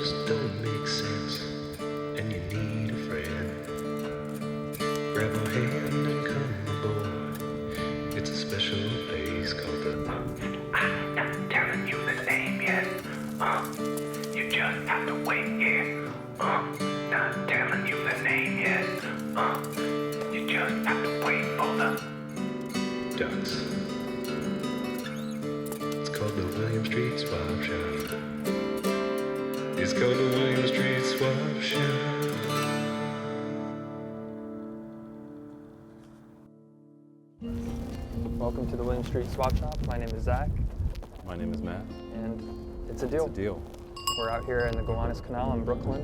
just don't make sense, and you need a friend. Grab a hand and come aboard. It's a special place called the I'm not telling you the name yet. You just have to wait here. Not telling you the name yet. You just have to wait for the ducks. It's called the William Street Swap Shop. It's called the William Street Swap Shop. Welcome to the William Street Swap Shop. My name is Zach. My name is Matt. And it's a deal. It's a deal. We're out here in the Gowanus Canal in Brooklyn,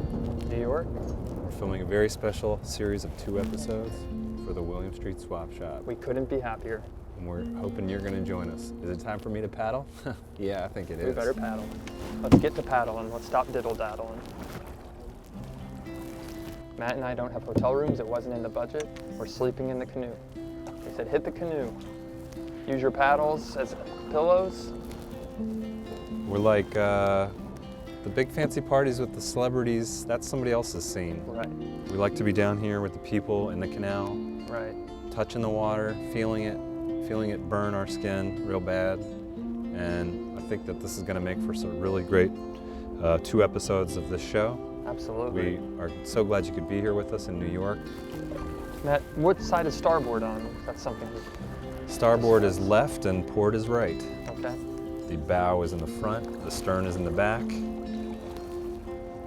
New York. We're filming a very special series of 2 episodes for the William Street Swap Shop. We couldn't be happier. And we're hoping you're going to join us. Is it time for me to paddle? Yeah, I think it is. We better paddle. Let's get to paddling. Let's stop diddle-daddling. Matt and I don't have hotel rooms. It wasn't in the budget. We're sleeping in the canoe. They said, hit the canoe. Use your paddles as pillows. We're like the big fancy parties with the celebrities. That's somebody else's scene. Right. We like to be down here with the people in the canal. Right. Touching the water, feeling it burn our skin real bad. And I think that this is going to make for some really great 2 episodes of this show. Absolutely. We are so glad you could be here with us in New York. Matt, what side is starboard on? That's something. Starboard is left and port is right. Okay. The bow is in the front, the stern is in the back.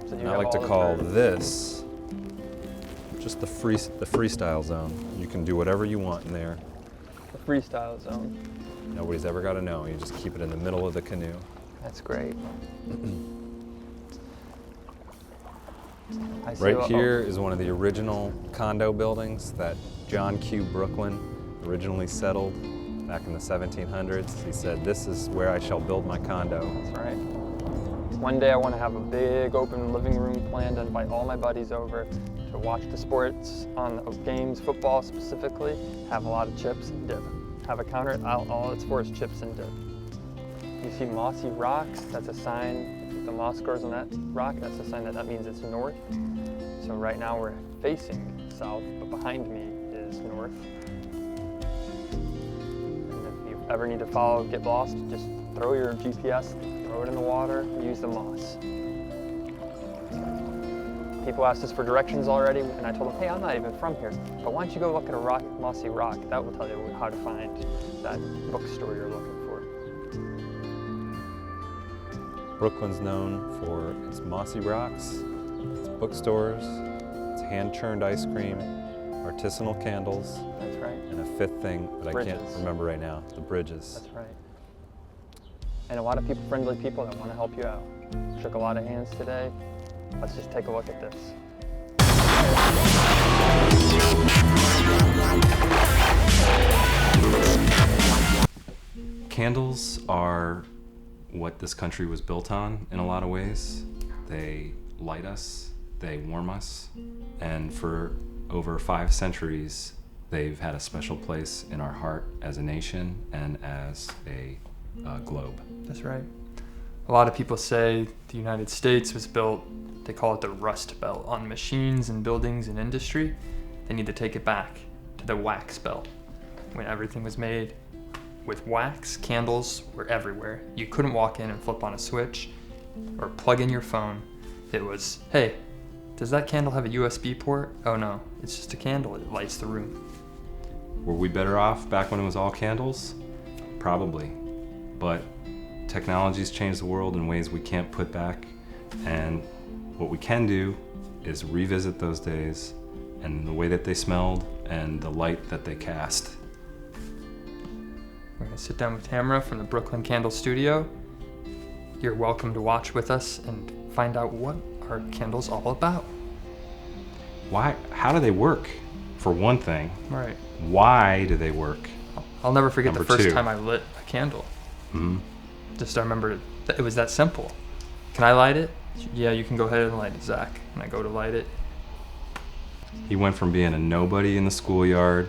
So And I like to call this just the freestyle zone. You can do whatever you want in there. the freestyle zone. Nobody's ever got to know. You just keep it in the middle of the canoe. That's great. Right here is one of the original condo buildings that John Q. Brooklyn originally settled back in the 1700s. He said, "This is where I shall build my condo." That's right. One day I want to have a big open living room planned to invite all my buddies over to watch the sports on the games, football specifically, have a lot of chips and dip. Have a counter, all it's for is chips and dip. You see mossy rocks, that's a sign. If the moss grows on that rock, that's a sign that means it's north. So right now we're facing south, but behind me is north. And if you ever need to follow, get lost, just throw your GPS, throw it in the water, use the moss. People asked us for directions already, and I told them, hey, I'm not even from here, but why don't you go look at a mossy rock? That will tell you how to find that bookstore you're looking for. Brooklyn's known for its mossy rocks, its bookstores, its hand-churned ice cream, artisanal candles, That's right. and a 5th thing that I can't Bridges. remember right now, the bridges. That's right. And a lot of friendly people that want to help you out. Shook a lot of hands today. Let's just take a look at this. Candles are what this country was built on in a lot of ways. They light us, they warm us, and for over 5 centuries, they've had a special place in our heart as a nation and as a globe. That's right. A lot of people say the United States was built, they call it the Rust Belt, on machines and buildings and industry. They need to take it back to the Wax Belt, when everything was made with wax. Candles were everywhere. You couldn't walk in and flip on a switch or plug in your phone. It was, hey, does that candle have a USB port? Oh no, it's just a candle, it lights the room. Were we better off back when it was all candles? Probably, but technology's changed the world in ways we can't put back, and what we can do is revisit those days and the way that they smelled and the light that they cast. We're gonna sit down with Tamara from the Brooklyn Candle Studio. You're welcome to watch with us and find out what our candle's all about. Why? How do they work? For one thing. Right. Why do they work? I'll never forget the first time I lit a candle. Mm-hmm. Just I remember that it was that simple. Can I light it? Yeah, you can go ahead and light it, Zach. And I go to light it. He went from being a nobody in the schoolyard,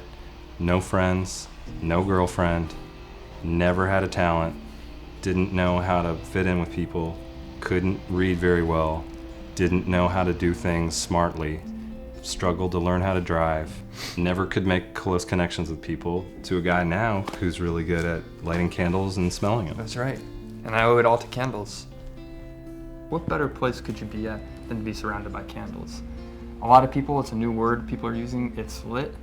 no friends, no girlfriend, never had a talent, didn't know how to fit in with people, couldn't read very well, didn't know how to do things smartly, struggled to learn how to drive, never could make close connections with people, to a guy now who's really good at lighting candles and smelling them. That's right. And I owe it all to candles. What better place could you be at than to be surrounded by candles? A lot of people, it's a new word people are using, it's lit.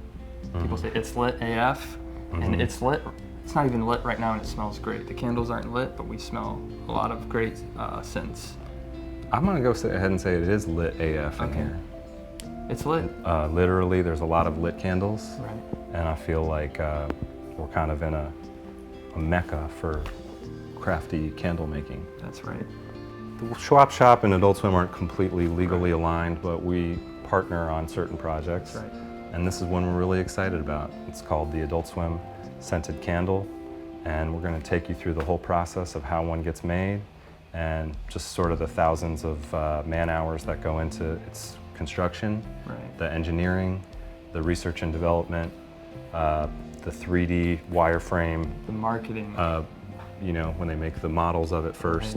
People say it's lit AF, and it's lit. It's not even lit right now and it smells great. The candles aren't lit, but we smell a lot of great scents. I'm gonna go ahead and say it is lit AF in Okay. here. It's lit. Literally, there's a lot of lit candles, Right. and I feel like we're kind of in a mecca for crafty candle making. That's right. The Schwab Shop and Adult Swim aren't completely legally aligned, but we partner on certain projects. That's right. And this is one we're really excited about. It's called the Adult Swim Scented Candle, and we're going to take you through the whole process of how one gets made and just sort of the thousands of man hours that go into its construction, Right. the engineering, the research and development, the 3D wireframe, The marketing. you know, when they make the models of it first,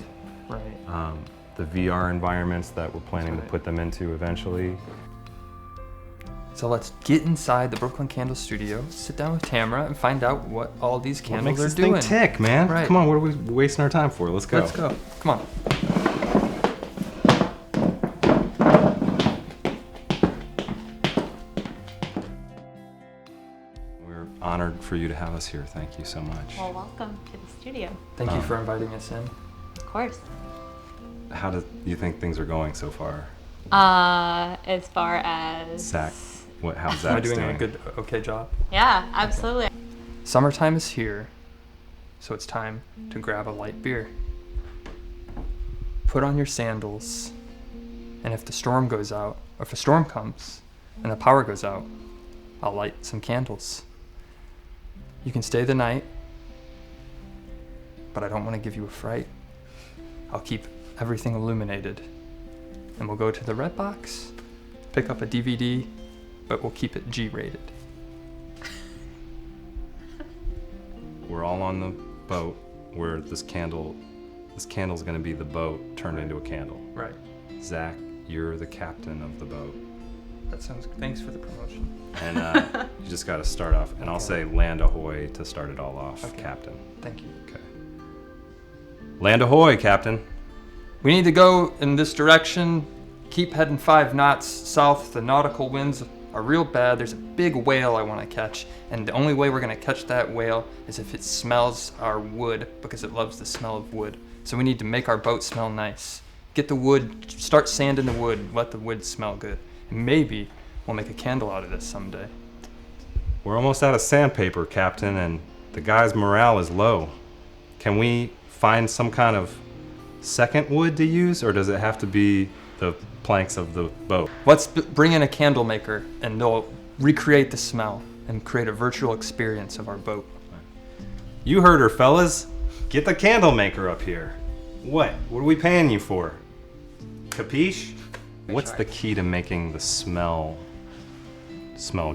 Right. the VR environments that we're planning That's to right. put them into eventually. So let's get inside the Brooklyn Candle Studio, sit down with Tamara, and find out what all these What candles makes are this doing. thing tick, man? Right. Come on, what are we wasting our time for? Let's go. Let's go. Come on. We're honored for you to have us here. Thank you so much. Well, welcome to the studio. Thank you for inviting us in. Of course. How do you think things are going so far? As far as Zach, how's Am I Zach doing doing? a good, okay job? Yeah, absolutely. Summertime is here, so it's time to grab a light beer. Put on your sandals, and if the storm goes out, or if a storm comes and the power goes out, I'll light some candles. You can stay the night, but I don't want to give you a fright. I'll keep everything illuminated, and we'll go to the red box, pick up a DVD, but we'll keep it G-rated. We're all on the boat where this candle's gonna be the boat turned into a candle. Right. Zach, you're the captain of the boat. That sounds. Thanks for the promotion. And you just gotta start off, and I'll Okay. say land ahoy to start it all off, Okay. Captain. Thank you. Okay. Land ahoy, Captain. We need to go in this direction. Keep heading 5 knots south. The nautical winds are real bad. There's a big whale I want to catch, and the only way we're going to catch that whale is if it smells our wood, because it loves the smell of wood. So we need to make our boat smell nice. Get the wood, start sanding the wood, let the wood smell good. And maybe we'll make a candle out of this someday. We're almost out of sandpaper, Captain, and the guy's morale is low. Can we find some kind of second wood to use, or does it have to be the planks of the boat? Let's bring in a candle maker, and they'll recreate the smell and create a virtual experience of our boat. You heard her, fellas. Get the candle maker up here. What? What are we paying you for? Capiche? What's the key to making the smell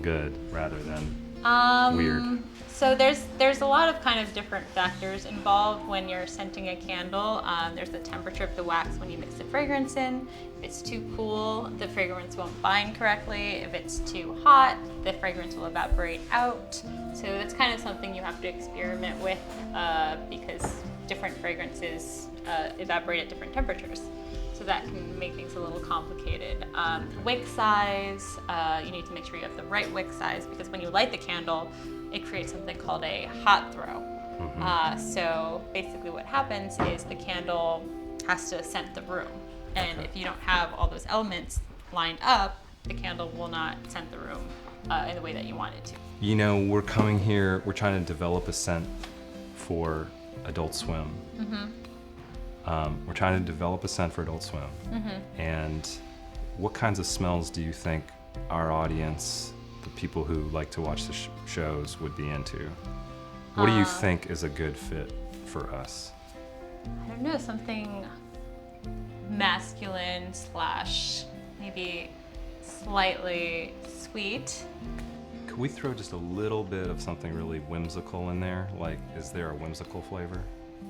good rather than weird? So there's a lot of kind of different factors involved when you're scenting a candle. There's the temperature of the wax when you mix the fragrance in. If it's too cool, the fragrance won't bind correctly. If it's too hot, the fragrance will evaporate out. So that's kind of something you have to experiment with because different fragrances evaporate at different temperatures. So that can make things a little complicated. Wick size, you need to make sure you have the right wick size because when you light the candle, it creates something called a hot throw. So basically what happens is the candle has to scent the room. And if you don't have all those elements lined up, the candle will not scent the room in the way that you want it to. You know, we're coming here, we're trying to develop a scent for Adult Swim. We're trying to develop a scent for Adult Swim. And what kinds of smells do you think our audience, the people who like to watch the shows, would be into? What do you think is a good fit for us? I don't know, something masculine / maybe slightly sweet. Could we throw just a little bit of something really whimsical in there? Like, is there a whimsical flavor?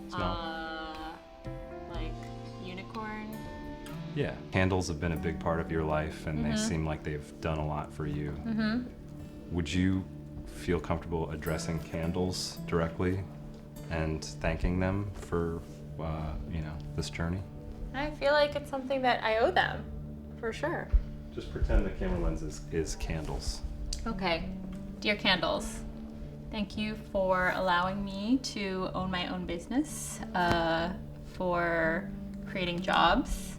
Smell? Like unicorn. Yeah, candles have been a big part of your life, and they seem like they've done a lot for you. Would you feel comfortable addressing candles directly and thanking them for, this journey? I feel like it's something that I owe them, for sure. Just pretend the camera lens is candles. Okay, dear candles, thank you for allowing me to own my own business, for creating jobs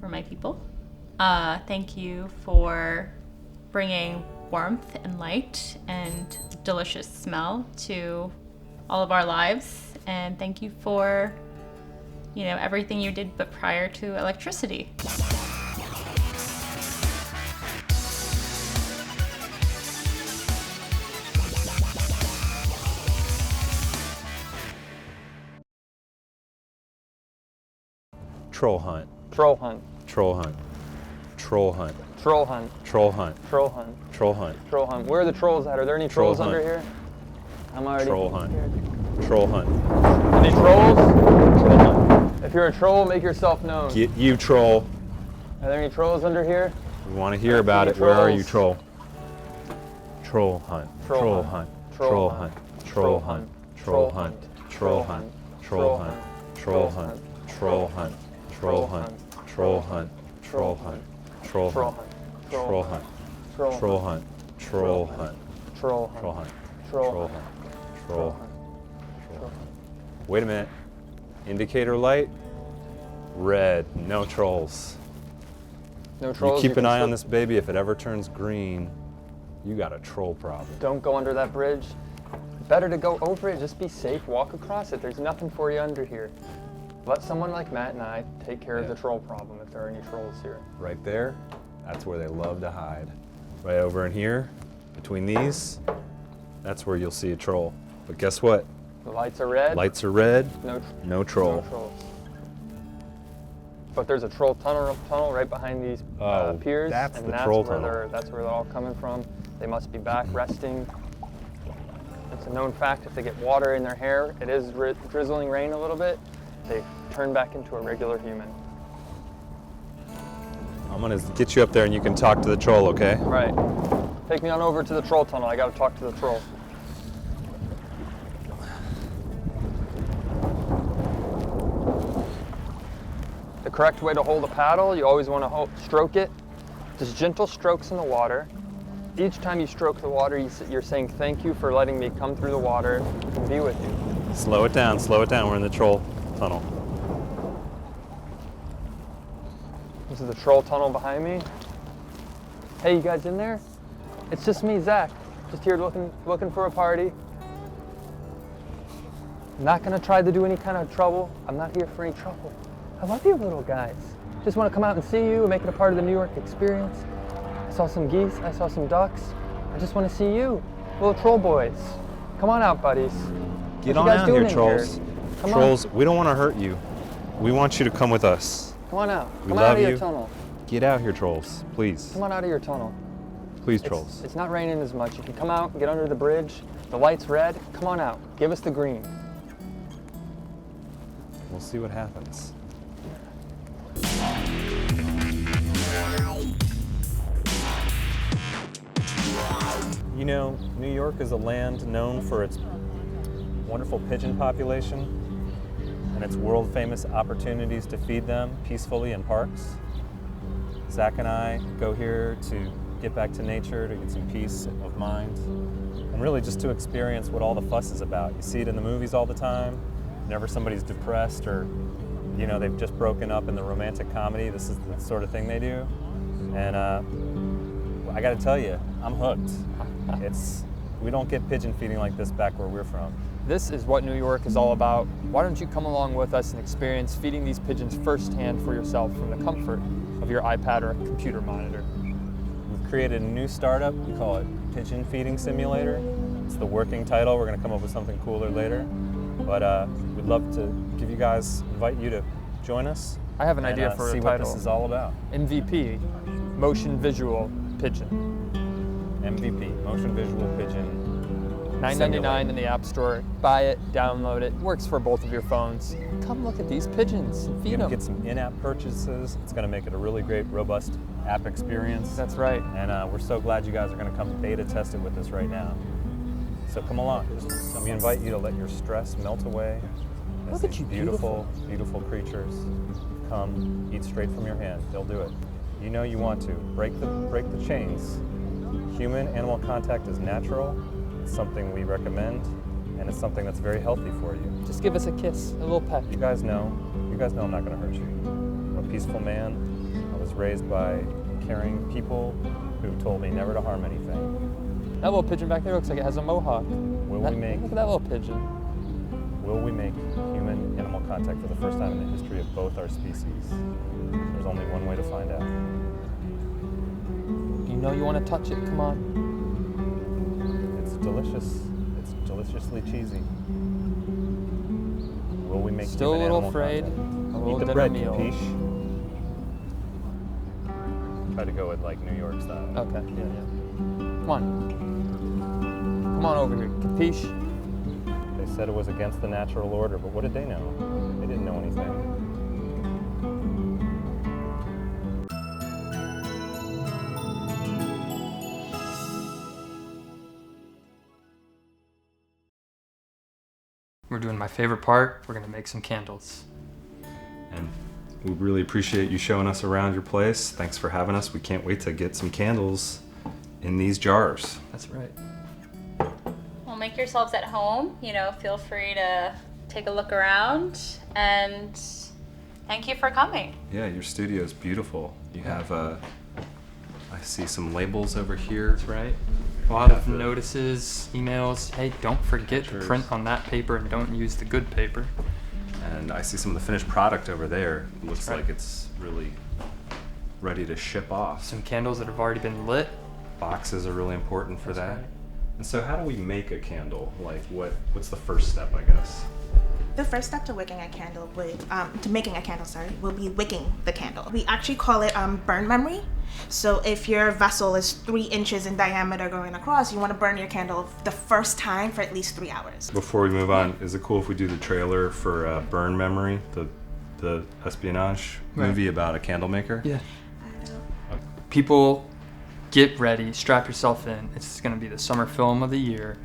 for my people. Thank you for bringing warmth and light and delicious smell to all of our lives. And thank you for, everything you did but prior to electricity. Troll hunt. Troll hunt. Troll hunt. Troll hunt. Troll hunt. Troll hunt. Troll hunt. Troll hunt. Troll hunt. Where are the trolls at? Are there any Troll trolls under hunt. here? I'm already Troll hunt. scared. Troll hunt. Any trolls? Troll hunt. If you're a troll, make yourself known. Get you, troll. Are there any trolls under here? We want to hear about it. Where are you, troll? Troll hunt. Troll Troll hunt. hunt. Troll Troll hunt. hunt. Troll hunt. Troll hunt. Troll hunt. Troll hunt. Troll hunt. Troll hunt. Troll hunt. Troll hunt. Troll hunt. Troll Troll hunt. hunt. Troll hunt. Troll Troll hunt. hunt. Troll hunt. Troll Troll hunt. hunt. Troll Troll hunt. hunt. Troll hunt. Troll hunt. Wait a minute. Indicator light. Red. No trolls. No You trolls. keep an can eye on slip- this baby. If it ever turns green, you got a troll problem. Don't go under that bridge. Better to go over it. Just be safe. Walk across it. There's nothing for you under here. Let someone like Matt and I take care of the troll problem if there are any trolls here. Right there, that's where they love to hide. Right over in here, between these, that's where you'll see a troll. But guess what? The lights are red. Lights are red, No, no troll. no trolls. But there's a troll tunnel right behind these Oh, piers, that's and the that's troll where tunnel. that's where they're all coming from. They must be back resting. It's a known fact if they get water in their hair, it is drizzling rain a little bit, they turn back into a regular human. I'm gonna get you up there and you can talk to the troll, okay? Right. Take me on over to the troll tunnel. I gotta talk to the troll. The correct way to hold a paddle, you always want to stroke it. Just gentle strokes in the water. Each time you stroke the water, you're saying thank you for letting me come through the water and be with you. Slow it down, slow it down. We're in the troll tunnel. This is the troll tunnel behind me. Hey, you guys in there? It's just me, Zach. Just here looking for a party. I'm not gonna try to do any kind of trouble. I'm not here for any trouble. I love you little guys. Just want to come out and see you and make it a part of the New York experience. I saw some geese, I saw some ducks. I just want to see you, little troll boys. Come on out, buddies. Get What on you guys out doing here, in trolls. here? Come Trolls, we don't want to hurt you. We want you to come with us. Come on out. We Come love out of you. your tunnel. Get out here, trolls, please. Come on out of your tunnel. Please, trolls. It's not raining as much. You can come out and get under the bridge. The light's red. Come on out. Give us the green. We'll see what happens. You know, New York is a land known for its wonderful pigeon population and its world famous opportunities to feed them peacefully in parks. Zach and I go here to get back to nature, to get some peace of mind, and really just to experience what all the fuss is about. You see it in the movies all the time. Whenever somebody's depressed or, you know, they've just broken up in the romantic comedy, this is the sort of thing they do. And I gotta tell you, I'm hooked. We don't get pigeon feeding like this back where we're from. This is what New York is all about. Why don't you come along with us and experience feeding these pigeons firsthand for yourself from the comfort of your iPad or computer monitor. We've created a new startup. We call it Pigeon Feeding Simulator. It's the working title. We're gonna come up with something cooler later. But we'd love to invite you to join us. I have an and, idea for a see title. what this is all about. MVP, Motion Visual Pigeon. MVP, Motion Visual Pigeon. $9.99 in the App Store. Buy it, download it. Works for both of your phones. Come look at these pigeons and feed You them. can get some in-app purchases. It's going to make it a really great, robust app experience. That's right. And we're so glad you guys are going to come beta test it with us right now. So come along. We invite you to let your stress melt away. Look at you, beautiful, beautiful creatures. Come, eat straight from your hand. They'll do it. You know you want to. Break the chains. Human-animal contact is natural. It's something we recommend, and it's something that's very healthy for you. Just give us a kiss, a little peck. You guys know I'm not going to hurt you. I'm a peaceful man. I was raised by caring people who told me never to harm anything. That little pigeon back there looks like it has a mohawk. Look at that little pigeon. Will we make human-animal contact for the first time in the history of both our species? There's only one way to find out. You know you want to touch it, come on. It's delicious. It's deliciously cheesy. Will we make Still a little human-animal afraid. contact? A little Eat the dinner bread, meal. capiche? Try to go with like New York style. Okay, yeah. Come on. Come on over here, capiche? They said it was against the natural order, but what did they know? They didn't know anything. We're doing my favorite part. We're gonna make some candles. And we really appreciate you showing us around your place. Thanks for having us. We can't wait to get some candles in these jars. That's right. Well, make yourselves at home. Feel free to take a look around, and thank you for coming. Yeah, your studio is beautiful. You have I see some labels over here. That's right. A lot of notices, emails. Hey, don't forget to print on that paper and don't use the good paper. And I see some of the finished product over there. It looks right. like it's really ready to ship off. Some candles that have already been lit. Boxes are really important for that. right. And so how do we make a candle? Like what's the first step, I guess? The first step to making a candle will be wicking the candle. We actually call it burn memory. So if your vessel is 3 inches in diameter going across, you want to burn your candle the first time for at least 3 hours. Before we move on, is it cool if we do the trailer for Burn Memory, the espionage movie about a candle maker? Yeah. People, get ready, strap yourself in. It's going to be the summer film of the year.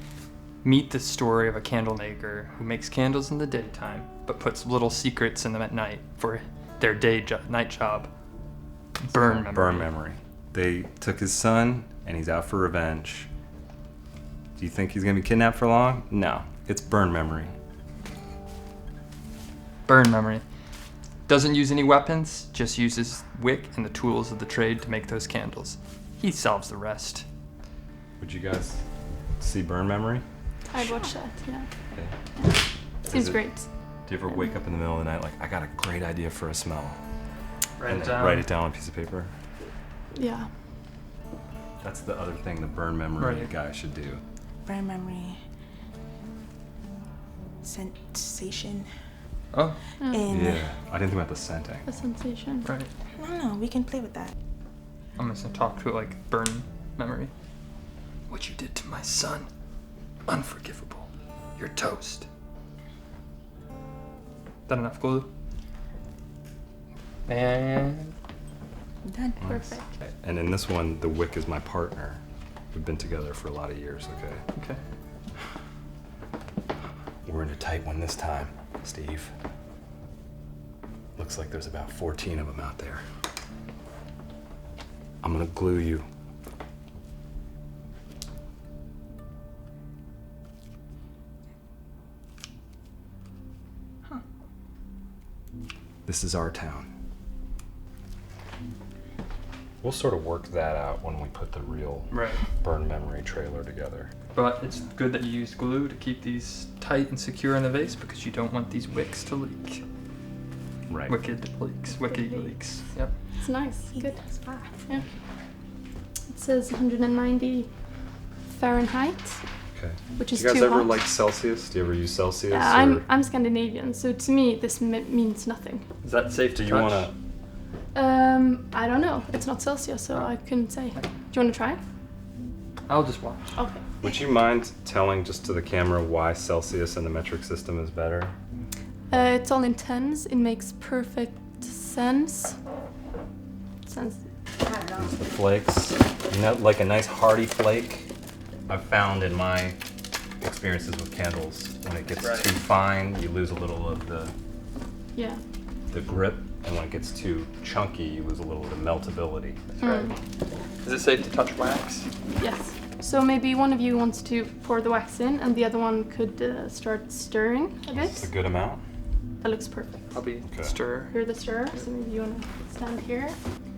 Meet the story of a candle maker who makes candles in the daytime, but puts little secrets in them at night for their night job. Burn Memory. Burn Memory. They took his son, and he's out for revenge. Do you think he's going to be kidnapped for long? No. It's Burn Memory. Burn Memory. Doesn't use any weapons, just uses wick and the tools of the trade to make those candles. He solves the rest. Would you guys see Burn Memory? I'd watch that, yeah. Okay. Seems great. Do you ever wake up in the middle of the night like, I got a great idea for a smell? Write And then write it down on a piece of paper? Yeah. That's the other thing the Burn Memory Right. guy should do. Burn memory. Sensation. Oh, And Yeah. I didn't think about the scenting. A sensation. right. no, we can play with that. I'm just gonna talk to it like Burn Memory. What you did to my son, unforgivable. You're toast. That enough glue? And Done. Perfect. And in this one, the wick is my partner. We've been together for a lot of years, okay? okay. We're in a tight one this time, Steve. Looks like there's about 14 of them out there. I'm gonna glue you. This is our town. We'll sort of work that out when we put the real Right. Burn Memory trailer together. But it's good that you used glue to keep these tight and secure in the vase because you don't want these wicks to leak. Right. Wicked leaks. Yep. It's nice. Good. Yeah. It says 190 Fahrenheit, Okay. which is Do you guys too ever hot. like Celsius? Do you ever use Celsius? Yeah, or I'm Scandinavian, so to me this means nothing. Is that safe to do you touch? wanna? I don't know. It's not Celsius, so I couldn't say. Do you want to try? I'll just watch. Okay. Would you mind telling just to the camera why Celsius and the metric system is better? It's all in tens. It makes perfect sense. Use the flakes. You know, like a nice hearty flake. I've found in my experiences with candles, when it gets too fine, you lose a little of the grip, and when it gets too chunky, you lose a little of the meltability. That's right. Is it safe to touch wax? Yes. So maybe one of you wants to pour the wax in, and the other one could start stirring a bit. It's a good amount. That looks perfect. I'll be stirrer. You're the stirrer, so maybe you want to stand here.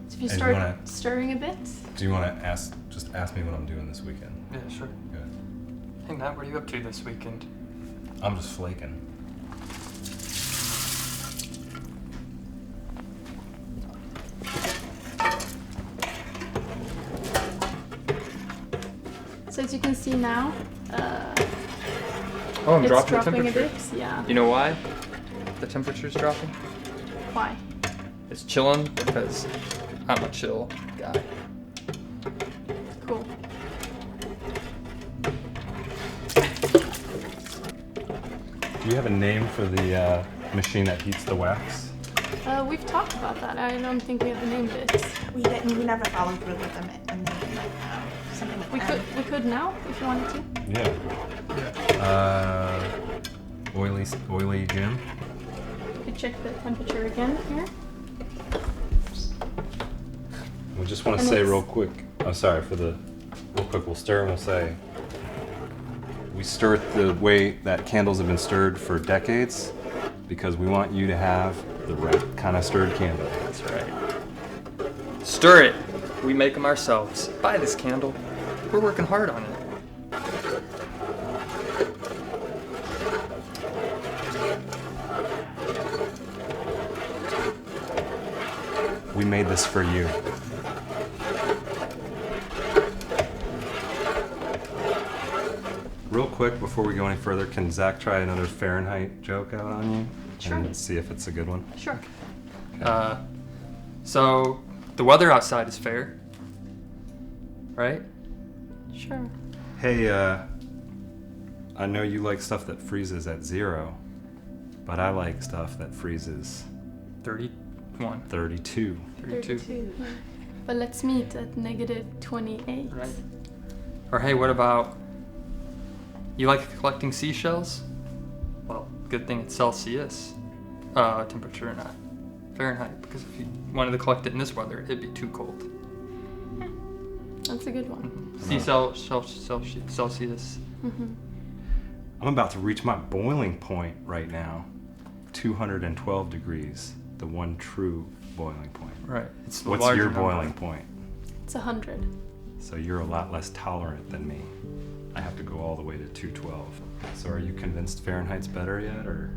So if you And start you wanna- stirring a bit. Do you want to just ask me what I'm doing this weekend? Yeah, sure. Good. Hey Matt, what are you up to this weekend? I'm just flaking. So as you can see now, Oh, I'm it's dropping the dropping a temperature. bit. Yeah. You know why? The temperature's dropping? Why? It's chilling because I'm a chill guy. Cool. Do you have a name for the machine that heats the wax? We've talked about that. I don't think we ever named it. We didn't. We never followed through with them. And then, like, something like We that. could. We could now if you wanted to. Yeah. Oily Jim. We could check the temperature again here. We just want to And say it's- real quick. Real quick. We'll stir and we'll say. We stir it the way that candles have been stirred for decades, because we want you to have the right kind of stirred candle. That's right. Stir it. We make them ourselves. Buy this candle. We're working hard on it. We made this for you. Real quick, before we go any further, can Zach try another Fahrenheit joke out on you? Sure. And see if it's a good one. Sure. So the weather outside is fair, right? Sure. Hey, I know you like stuff that freezes at 0, but I like stuff that freezes 31, 32. 32. But let's meet at -28. Right. Or hey, what about, you like collecting seashells? Well, good thing it's Celsius temperature, not Fahrenheit, because if you wanted to collect it in this weather, it'd be too cold. That's a good one. Celsius. I'm about to reach my boiling point right now. 212 degrees, the one true boiling point. Right. It's the What's larger your number. boiling point? It's 100. So you're a lot less tolerant than me. I have to go all the way to 212. So are you convinced Fahrenheit's better yet, or?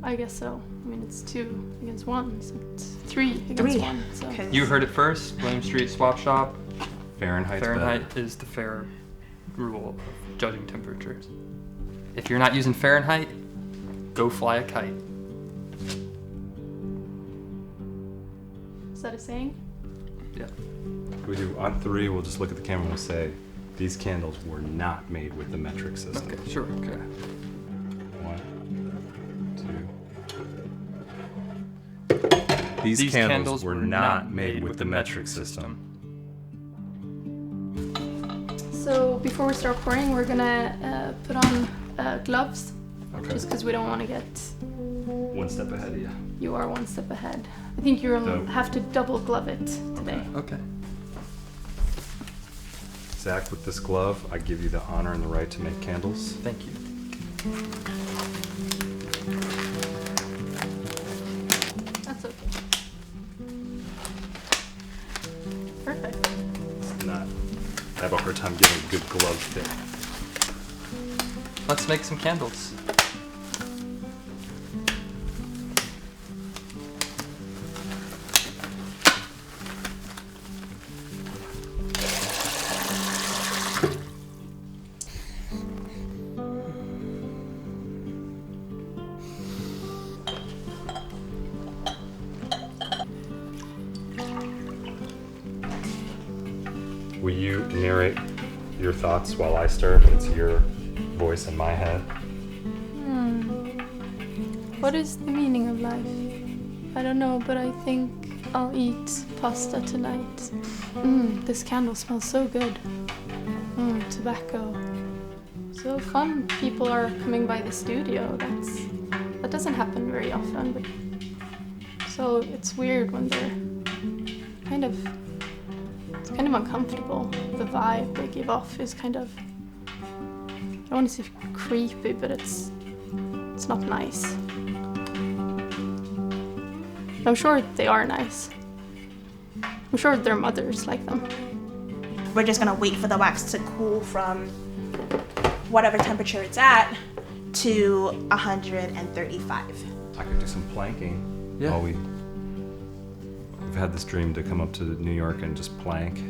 I guess so. I mean, it's 2 against 1, so it's 3 against 3. 1. So. 'Cause You heard it first. William Street Swap Shop. Fahrenheit's Fahrenheit better. is the fair rule of judging temperatures. If you're not using Fahrenheit, go fly a kite. Is that a saying? Yeah. We do on 3. We'll just look at the camera and we'll say, these candles were not made with the metric system. Okay, sure. Okay. 1, 2. These candles were not made with the metric system. So before we start pouring, we're gonna put on gloves, Okay. just because we don't want to get. One step ahead of you. You are one step ahead. I think you'll Dope. have to double glove it today. Okay. Zach, with this glove, I give you the honor and the right to make candles. Thank you. That's okay. Perfect. It's not. I have a hard time getting a good glove fit. Let's make some candles. Will you narrate your thoughts while I stir, but it's your voice in my head. What is the meaning of life? I don't know, but I think I'll eat pasta tonight. This candle smells so good. Tobacco. So fun people are coming by the studio. That doesn't happen very often, but so it's weird when they're it's kind of uncomfortable. The vibe they give off is kind of, I don't want to say creepy, but it's not nice. I'm sure they are nice. I'm sure their mothers like them. We're just gonna wait for the wax to cool from whatever temperature it's at to 135. I could do some planking. Yeah. While we've had this dream to come up to New York and just plank.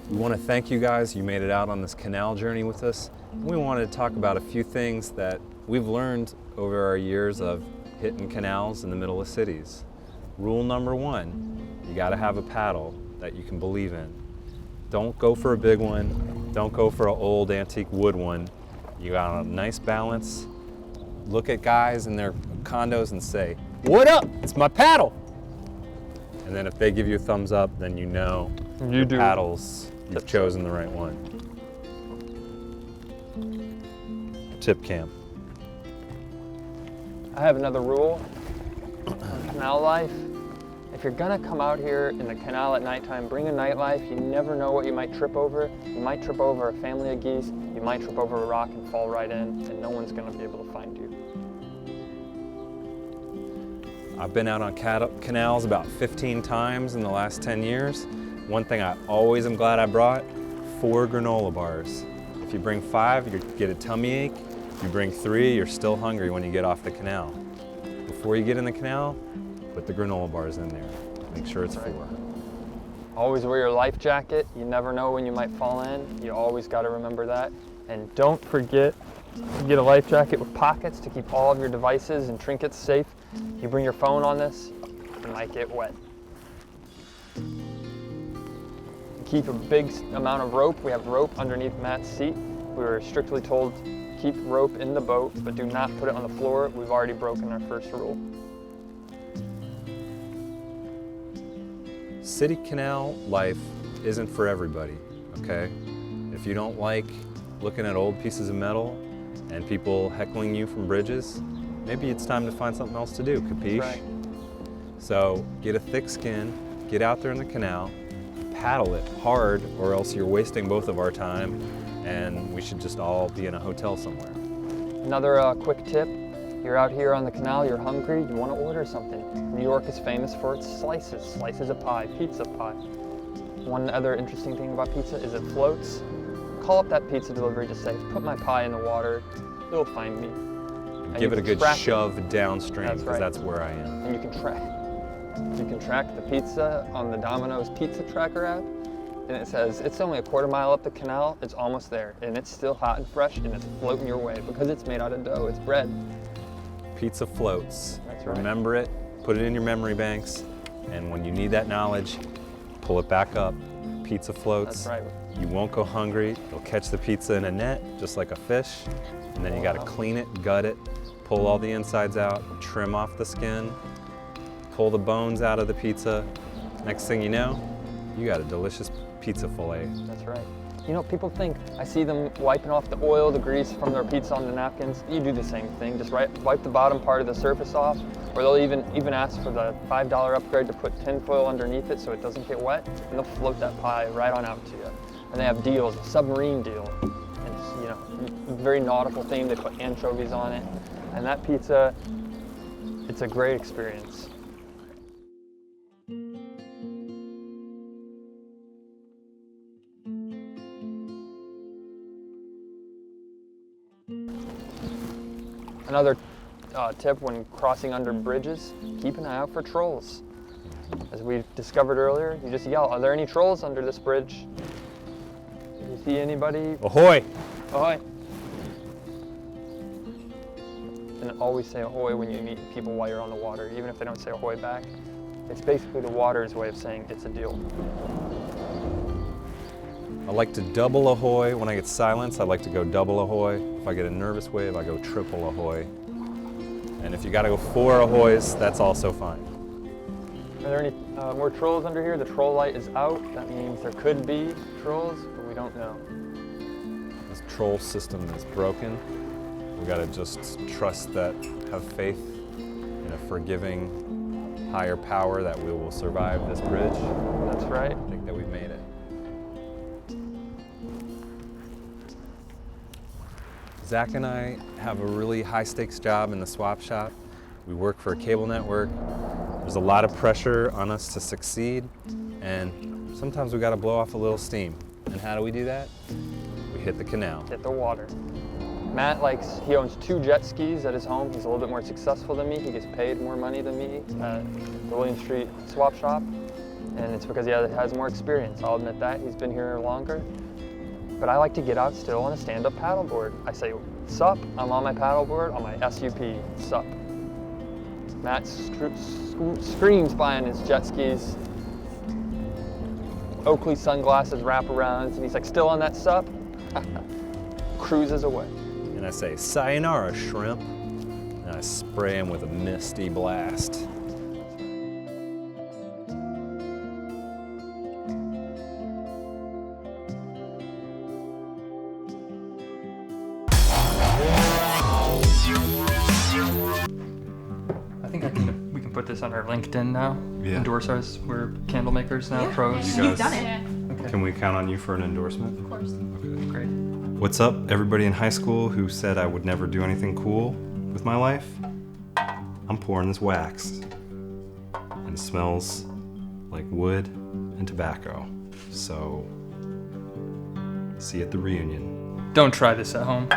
We want to thank you guys. You made it out on this canal journey with us. We wanted to talk about a few things that we've learned over our years of hitting canals in the middle of cities. Rule number 1, you got to have a paddle that you can believe in. Don't go for a big one. Don't go for an old antique wood one. You got a nice balance. Look at guys in their condos and say, "What up? It's my paddle." And then if they give you a thumbs up, then you know your paddles, you've chosen the right one. Tip cam. I have another rule on canal life. If you're gonna come out here in the canal at nighttime, bring a nightlife. You never know what you might trip over. You might trip over a family of geese. You might trip over a rock and fall right in, and no one's gonna be able to find you. I've been out on canals about 15 times in the last 10 years. One thing I always am glad I brought, 4 granola bars. If you bring 5, you get a tummy ache. If you bring 3, you're still hungry when you get off the canal. Before you get in the canal, put the granola bars in there. Make sure it's 4. Always wear your life jacket. You never know when you might fall in. You always gotta remember that. And don't forget to get a life jacket with pockets to keep all of your devices and trinkets safe. You bring your phone on this, it might get wet. Keep a big amount of rope. We have rope underneath Matt's seat. We were strictly told keep rope in the boat, but do not put it on the floor. We've already broken our first rule. City canal life isn't for everybody, okay? If you don't like looking at old pieces of metal and people heckling you from bridges, maybe it's time to find something else to do, capiche? Right. So get a thick skin, get out there in the canal, paddle it hard or else you're wasting both of our time and we should just all be in a hotel somewhere. Another quick tip, you're out here on the canal, you're hungry, you want to order something. New York is famous for its slices of pie, pizza pie. One other interesting thing about pizza is it floats. Call up that pizza delivery, just say, put my pie in the water, it'll find me. And give it a good shove downstream because that's where I am. And you can track the pizza on the Domino's Pizza Tracker app, and it says it's only a quarter mile up the canal, it's almost there, and it's still hot and fresh, and it's floating your way because it's made out of dough, it's bread. Pizza floats. That's right. Remember it, put it in your memory banks, and when you need that knowledge, pull it back up. Pizza floats. That's right. You won't go hungry. You'll catch the pizza in a net, just like a fish, and then you got to clean it, gut it, pull all the insides out, trim off the skin, pull the bones out of the pizza. Next thing you know, you got a delicious pizza fillet. That's right. You know, people think, I see them wiping off the oil, the grease from their pizza on the napkins. You do the same thing, just wipe the bottom part of the surface off, or they'll even ask for the $5 upgrade to put tinfoil underneath it so it doesn't get wet, and they'll float that pie right on out to you. And they have deals, a submarine deal. It's, you know, a very nautical theme, they put anchovies on it. And that pizza, it's a great experience. Another tip when crossing under bridges, keep an eye out for trolls. As we discovered earlier, you just yell, "Are there any trolls under this bridge? Do you see anybody? Ahoy! Ahoy!" And always say ahoy when you meet people while you're on the water, even if they don't say ahoy back. It's basically the water's way of saying it's a deal. I like to double ahoy. When I get silence, I like to go double ahoy. If I get a nervous wave, I go triple ahoy. And if you gotta go 4 ahoys, that's also fine. Are there any more trolls under here? The troll light is out. That means there could be trolls, but we don't know. This troll system is broken. We gotta just trust that, have faith in a forgiving higher power that we will survive this bridge. That's right. I think that we've made it. Zach and I have a really high stakes job in the swap shop. We work for a cable network. There's a lot of pressure on us to succeed, and sometimes we gotta blow off a little steam. And how do we do that? We hit the canal. Hit the water. Matt he owns 2 jet skis at his home. He's a little bit more successful than me. He gets paid more money than me at the William Street swap shop. And it's because he has more experience. I'll admit that. He's been here longer. But I like to get out still on a stand-up paddleboard. I say, "Sup?" I'm on my paddleboard on my SUP. Sup. Matt screams by on his jet skis. Oakley sunglasses, wraparounds, and he's like, "Still on that sup?" Cruises away. And I say, "Sayonara, shrimp." And I spray him with a misty blast. I think we can put this on our LinkedIn now. Yeah. Endorse us. We're candle makers now, pros. You've done it. Yeah, Can we count on you for an endorsement? of course. Great. What's up, everybody in high school who said I would never do anything cool with my life? I'm pouring this wax. And it smells like wood and tobacco. So, see you at the reunion. Don't try this at home.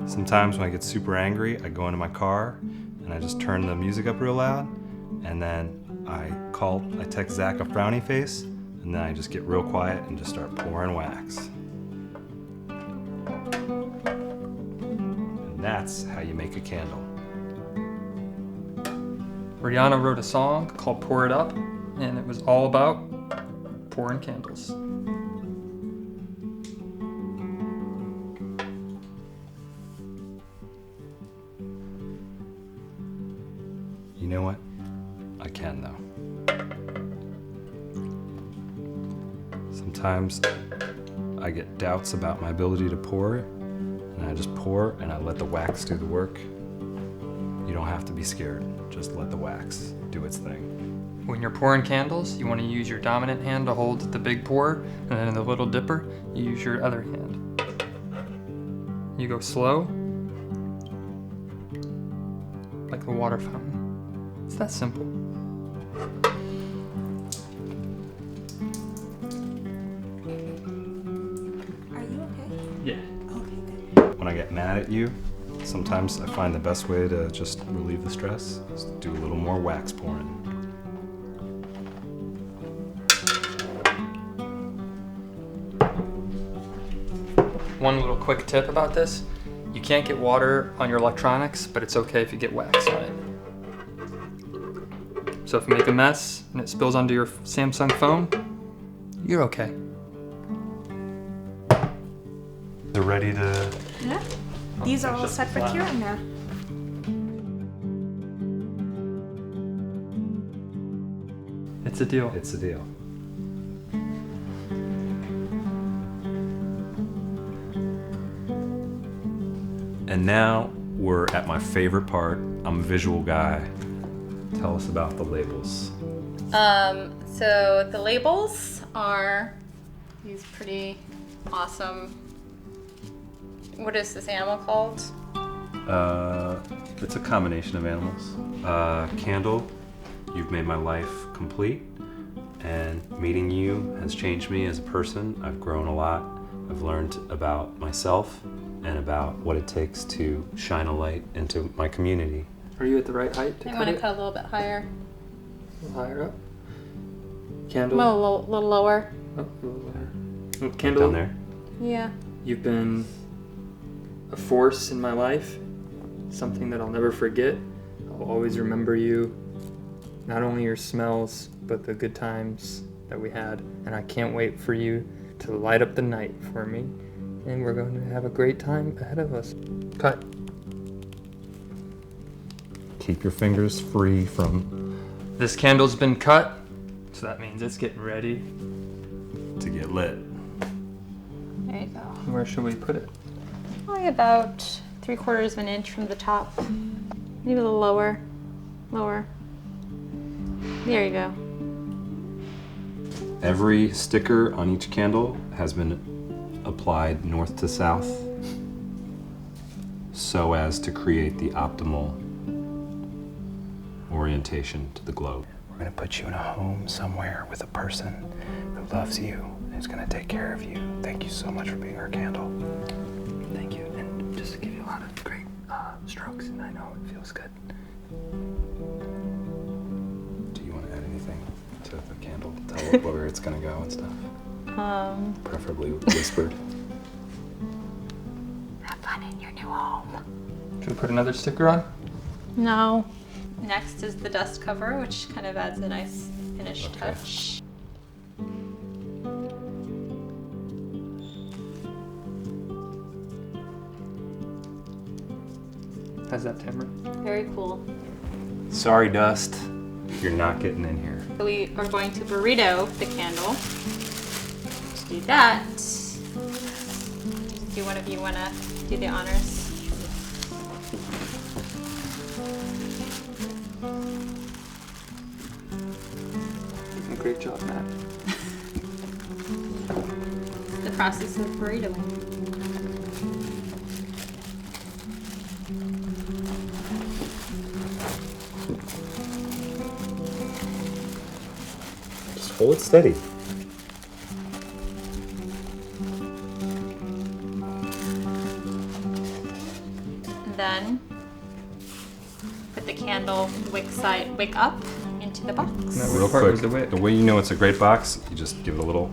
Sometimes when I get super angry, I go into my car and I just turn the music up real loud, and then I text Zach a frowny face, and then I just get real quiet and just start pouring wax. And that's how you make a candle. Rihanna wrote a song called Pour It Up, and it was all about pouring candles. You know what? I can though. Sometimes I get doubts about my ability to pour, and I just pour and I let the wax do the work. You don't have to be scared. Just let the wax do its thing. When you're pouring candles, you want to use your dominant hand to hold the big pour, and then in the little dipper, you use your other hand. You go slow, like the water fountain. It's that simple. Are you okay? Yeah. Okay, good. When I get mad at you, sometimes I find the best way to just relieve the stress is to do a little more wax pouring. One little quick tip about this, you can't get water on your electronics, but it's okay if you get wax on it. So if you make a mess and it spills onto your Samsung phone, you're okay. They're ready to... Yeah. These are all set for curing now. It's a deal. It's a deal. And now we're at my favorite part. I'm a visual guy. Tell us about the labels. So the labels are these pretty awesome. What is this animal called? It's a combination of animals. Candle, you've made my life complete, and meeting you has changed me as a person. I've grown a lot. I've learned about myself and about what it takes to shine a light into my community. Are you at the right height to I cut want to it? cut a little bit higher. A little higher up. Candle. Well, a little lower. Oh, a little lower. Oh, Candle. Down there. Yeah. You've been a force in my life, something that I'll never forget. I'll always remember you, not only your smells, but the good times that we had. And I can't wait for you to light up the night for me. And we're going to have a great time ahead of us. Cut. Keep your fingers free from This candle's been cut, so that means it's getting ready. to get lit. There you go. Where should we put it? Probably about 3/4 of an inch from the top. Maybe a little lower. Lower. There you go. Every sticker on each candle has been applied north to south so as to create the optimal orientation to the globe. We're gonna put you in a home somewhere with a person who loves you and who's gonna take care of you. Thank you so much for being our candle. Thank you, and just to give you a lot of great strokes, and I know it feels good. Do you want to add anything to the candle to tell it where it's going to go and stuff? Preferably whispered. Have fun in your new home. Should we put another sticker on? No. Next is the dust cover, which kind of adds a nice finish Okay. touch. How's that, Tamara? Very cool. Sorry, Dust. You're not getting in here. So we are going to burrito the candle. To do that, do one of you want to do the honors? Great job, Matt. The process of burritoing. Just hold it steady. And then put the candle wick up into the box. No. Real Which part quick, was the wick? the way you know it's a great box, you just give it a little,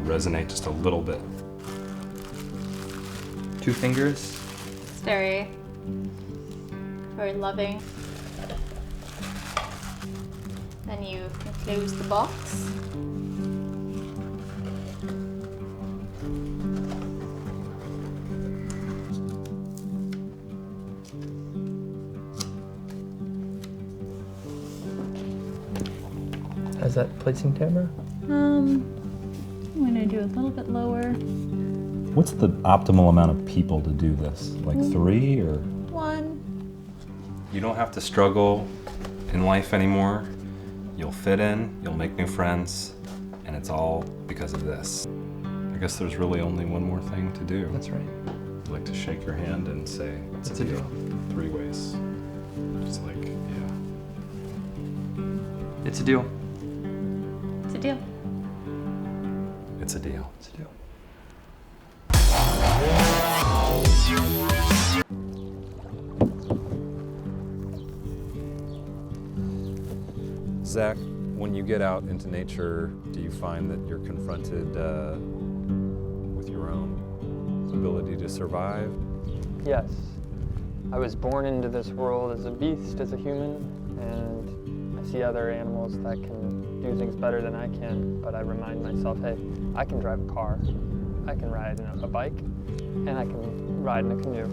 resonate just a little bit. 2 fingers. It's very, very loving. Then you can close the box. How's that placing, Tamara? I'm gonna do a little bit lower. What's the optimal amount of people to do this? Like 3 or? 1. You don't have to struggle in life anymore. You'll fit in, you'll make new friends, and it's all because of this. I guess there's really only one more thing to do. That's right. I'd like to shake your hand and say, It's a deal. 3 ways. Just like, yeah. It's a deal. It's a deal. It's a deal. It's a deal. Zach, when you get out into nature, do you find that you're confronted with your own ability to survive? Yes. I was born into this world as a beast, as a human, and I see other animals that can do things better than I can, but I remind myself, hey, I can drive a car, I can ride a bike, and I can ride in a canoe.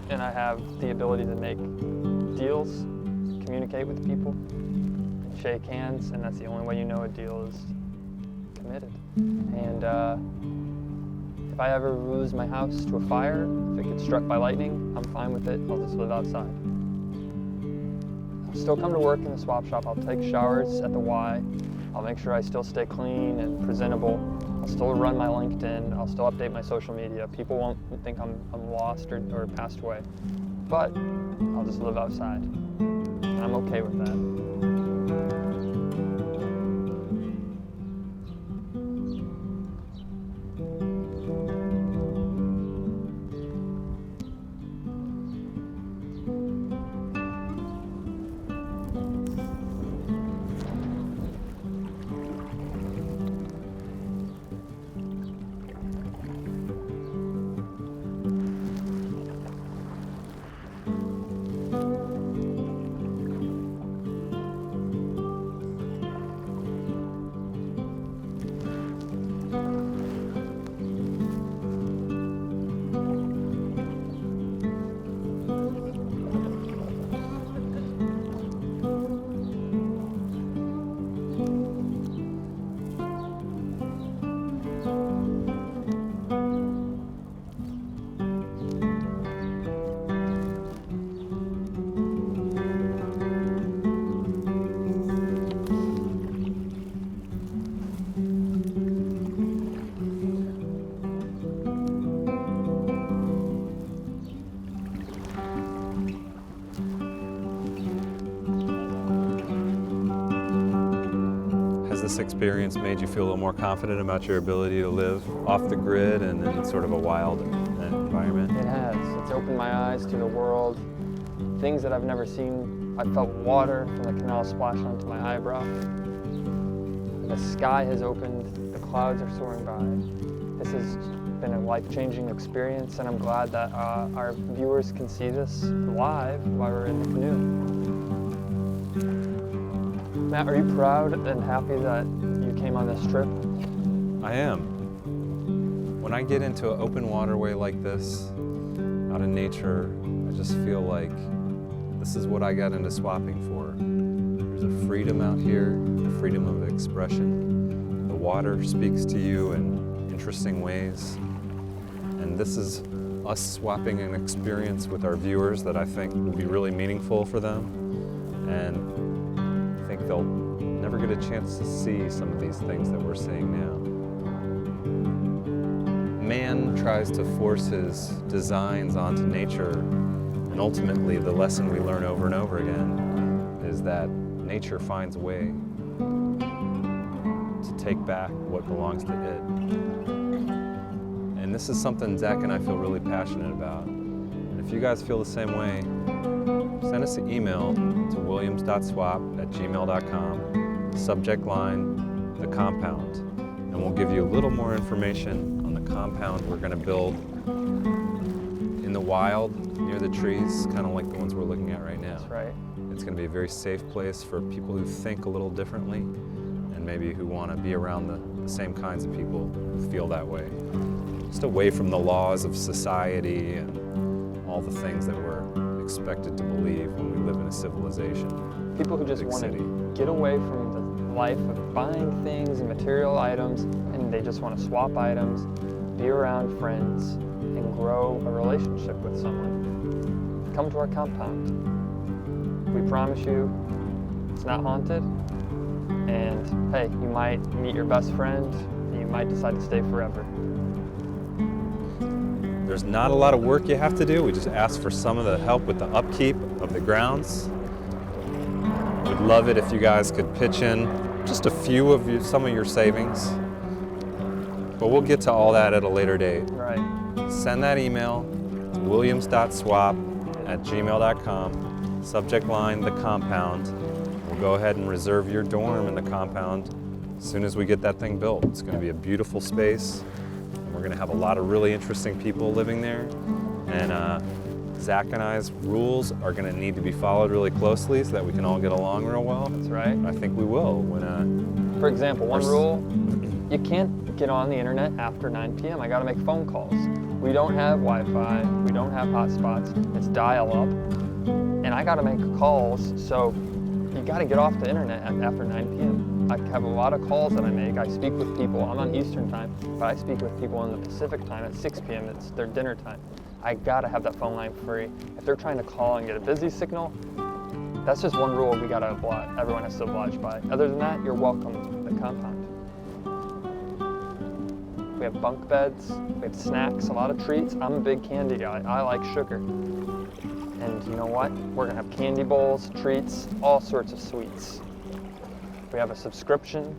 And I have the ability to make deals, communicate with people, and shake hands, and that's the only way you know a deal is committed. And if I ever lose my house to a fire, if it gets struck by lightning, I'm fine with it. I'll just live outside. I'll still come to work in the swap shop. I'll take showers at the Y. I'll make sure I still stay clean and presentable. I'll still run my LinkedIn. I'll still update my social media. People won't think I'm lost or passed away. But I'll just live outside. And I'm okay with that. this experience made you feel a little more confident about your ability to live off the grid and in sort of a wild environment? It has. It's opened my eyes to the world, things that I've never seen. I felt water from the canal splash onto my eyebrow. The sky has opened, the clouds are soaring by. This has been a life-changing experience, and I'm glad that our viewers can see this live while we're in the canoe. Matt, are you proud and happy that you came on this trip? I am. When I get into an open waterway like this, out of nature, I just feel like this is what I got into swapping for. There's a freedom out here, a freedom of expression. The water speaks to you in interesting ways. And this is us swapping an experience with our viewers that I think will be really meaningful for them. And I think they'll never get a chance to see some of these things that we're seeing now. Man tries to force his designs onto nature, and ultimately the lesson we learn over and over again is that nature finds a way to take back what belongs to it. And this is something Zach and I feel really passionate about. And if you guys feel the same way, send us an email to williams.swap@gmail.com, subject line, the compound, and we'll give you a little more information on the compound we're going to build in the wild, near the trees, kind of like the ones we're looking at right now. That's right. It's going to be a very safe place for people who think a little differently and maybe who want to be around the same kinds of people who feel that way. Just away from the laws of society and all the things that we're expected to believe when we live in a civilization. People who just want to get away from the life of buying things and material items, and they just want to swap items, be around friends, and grow a relationship with someone. Come to our compound. We promise you it's not haunted, and hey, you might meet your best friend, and you might decide to stay forever. There's not a lot of work you have to do. We just ask for some of the help with the upkeep of the grounds. We'd love it if you guys could pitch in just a few of some of your savings. But we'll get to all that at a later date. Right. Send that email to williams.swap@gmail.com, subject line, the compound. We'll go ahead and reserve your dorm in the compound as soon as we get that thing built. It's going to be a beautiful space. We're going to have a lot of really interesting people living there, and Zach and I's rules are going to need to be followed really closely so that we can all get along real well. That's right. I think we will. For example, one rule, you can't get on the internet after 9 p.m. I got to make phone calls. We don't have Wi-Fi, we don't have hotspots, it's dial-up, and I got to make calls, so you got to get off the internet after 9 p.m. I have a lot of calls that I make. I speak with people. I'm on Eastern time, but I speak with people in the Pacific time at 6 p.m. It's their dinner time. I gotta have that phone line free. If they're trying to call and get a busy signal, that's just one rule we gotta oblige. Everyone has to oblige by. Other than that, you're welcome to the compound. We have bunk beds, we have snacks, a lot of treats. I'm a big candy guy. I like sugar. And you know what? We're gonna have candy bowls, treats, all sorts of sweets. We have a subscription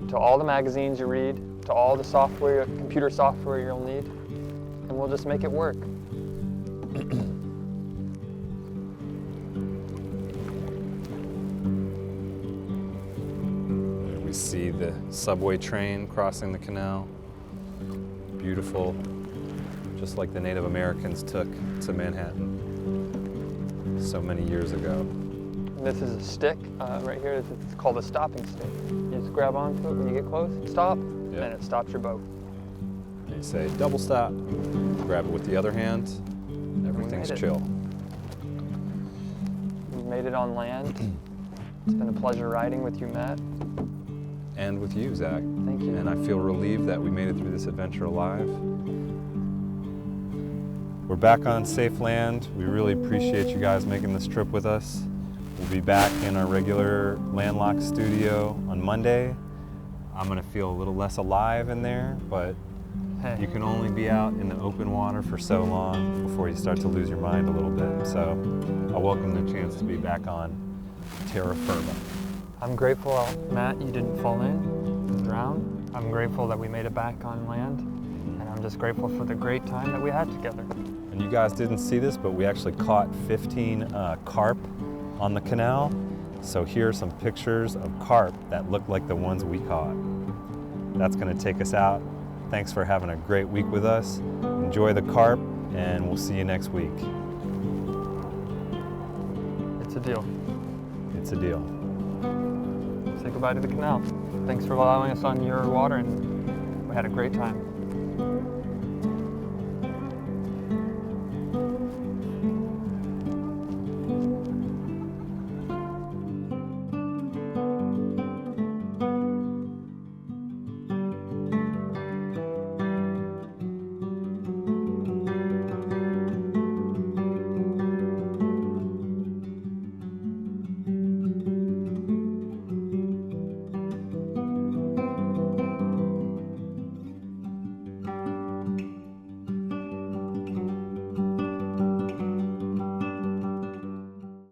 to all the magazines you read, to all the software, computer software you'll need, and we'll just make it work. We see the subway train crossing the canal. Beautiful, just like the Native Americans took to Manhattan so many years ago. This is a stick right here. It's called a stopping stick. You just grab onto it when you get close, stop, and it stops your boat. And you say, double stop. Grab it with the other hand. Everything's chill. We made it on land. It's been a pleasure riding with you, Matt. And with you, Zach. Thank you. And I feel relieved that we made it through this adventure alive. We're back on safe land. We really appreciate you guys making this trip with us. We'll be back in our regular landlocked studio on Monday. I'm gonna feel a little less alive in there, but you can only be out in the open water for so long before you start to lose your mind a little bit. So I welcome the chance to be back on terra firma. I'm grateful, Matt, you didn't fall in and drown. I'm grateful that we made it back on land. And I'm just grateful for the great time that we had together. And you guys didn't see this, but we actually caught 15 carp on the canal. So here are some pictures of carp that look like the ones we caught. That's gonna take us out. Thanks for having a great week with us. Enjoy the carp, and we'll see you next week. It's a deal. It's a deal. Say goodbye to the canal. Thanks for allowing us on your water, and we had a great time.